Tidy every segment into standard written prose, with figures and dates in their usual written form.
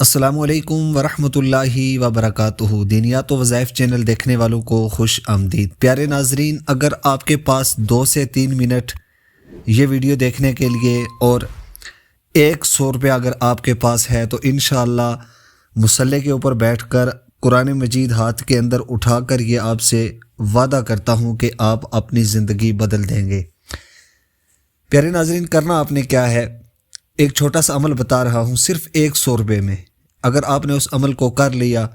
السلام علیکم ورحمۃ اللہ وبرکاتہ۔ دینیات و وظائف چینل دیکھنے والوں کو خوش آمدید۔ پیارے ناظرین، اگر آپ کے پاس 2 سے 3 منٹ یہ ویڈیو دیکھنے کے لیے اور 100 روپے اگر آپ کے پاس ہے تو انشاءاللہ مصلی کے اوپر بیٹھ کر قرآن مجید ہاتھ کے اندر اٹھا کر یہ آپ سے وعدہ کرتا ہوں کہ آپ اپنی زندگی بدل دیں گے۔ پیارے ناظرین، کرنا آپ نے کیا ہے، ایک چھوٹا سا عمل بتا رہا ہوں، صرف 100 روپے میں اگر آپ نے اس عمل کو کر لیا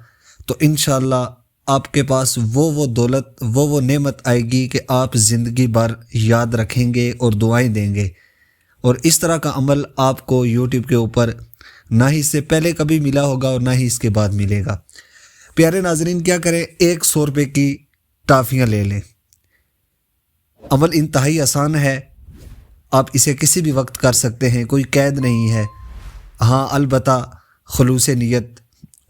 تو انشاءاللہ آپ کے پاس وہ دولت، وہ نعمت آئے گی کہ آپ زندگی بھر یاد رکھیں گے اور دعائیں دیں گے۔ اور اس طرح کا عمل آپ کو یوٹیوب کے اوپر نہ ہی اس سے پہلے کبھی ملا ہوگا اور نہ ہی اس کے بعد ملے گا۔ پیارے ناظرین، کیا کریں، 100 روپے کی ٹافیاں لے لیں۔ عمل انتہائی آسان ہے، آپ اسے کسی بھی وقت کر سکتے ہیں، کوئی قید نہیں ہے۔ ہاں، البتہ خلوص نیت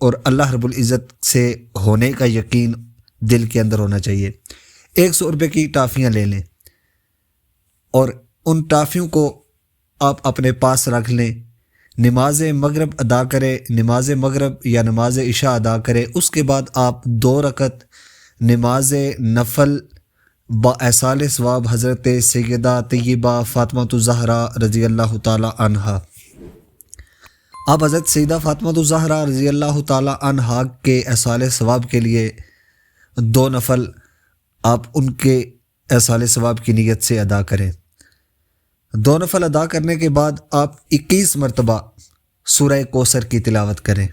اور اللہ رب العزت سے ہونے کا یقین دل کے اندر ہونا چاہیے۔ 100 روپے کی ٹافیاں لے لیں اور ان ٹافیوں کو آپ اپنے پاس رکھ لیں۔ نماز مغرب ادا کرے، نماز مغرب یا نماز عشاء ادا کرے، اس کے بعد آپ 2 رکعت نماز نفل باِحصال ثواب حضرت سیدہ طیبہ فاطمہ الزہرا رضی اللہ تعالی عنہا، آپ حضرت سیدہ فاطمہ الزہرا رضی اللہ تعالی عنہا کے احصال ثواب کے لیے 2 نفل آپ ان کے احصال ثواب کی نیت سے ادا کریں۔ 2 نفل ادا کرنے کے بعد آپ 21 مرتبہ سورہ کوثر کی تلاوت کریں۔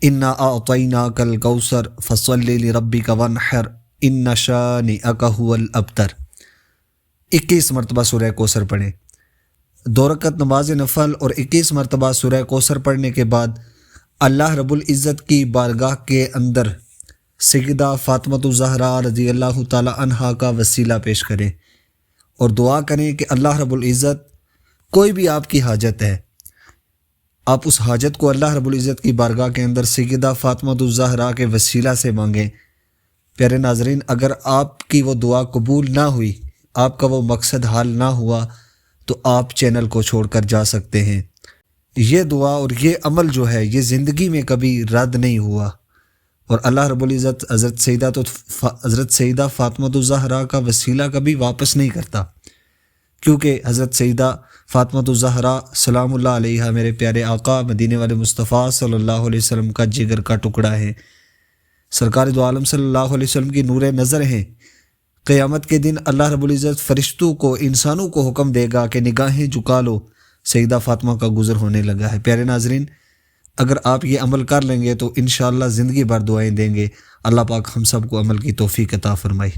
انا اعطیناک الکوثر فصلی لربک وانحر ان شانئک ھو الابتر، 21 مرتبہ سورہ کوثر پڑھیں۔ 2 رکعت نماز نفل اور 21 مرتبہ سورہ کوثر پڑھنے کے بعد اللہ رب العزت کی بارگاہ کے اندر سیدہ فاطمہ الزہرا رضی اللہ تعالی عنہا کا وسیلہ پیش کریں اور دعا کریں کہ اللہ رب العزت کوئی بھی آپ کی حاجت ہے، آپ اس حاجت کو اللہ رب العزت کی بارگاہ کے اندر سیدہ فاطمہ الزہرا کے وسیلہ سے مانگیں۔ پیارے ناظرین، اگر آپ کی وہ دعا قبول نہ ہوئی، آپ کا وہ مقصد حل نہ ہوا تو آپ چینل کو چھوڑ کر جا سکتے ہیں۔ یہ دعا اور یہ عمل جو ہے یہ زندگی میں کبھی رد نہیں ہوا، اور اللہ رب العزت حضرت سیدہ فاطمہ الزہرا کا وسیلہ کبھی واپس نہیں کرتا، کیونکہ حضرت سیدہ فاطمہ الزہرا سلام اللہ علیہا میرے پیارے آقا مدینے والے مصطفیٰ صلی اللہ علیہ وسلم کا جگر کا ٹکڑا ہے، سرکار دو عالم صلی اللہ علیہ وسلم کی نور نظر ہیں۔ قیامت کے دن اللہ رب العزت فرشتوں کو، انسانوں کو حکم دے گا کہ نگاہیں جھکا لو، سیدہ فاطمہ کا گزر ہونے لگا ہے۔ پیارے ناظرین، اگر آپ یہ عمل کر لیں گے تو انشاءاللہ زندگی بھر دعائیں دیں گے۔ اللہ پاک ہم سب کو عمل کی توفیق عطا فرمائے۔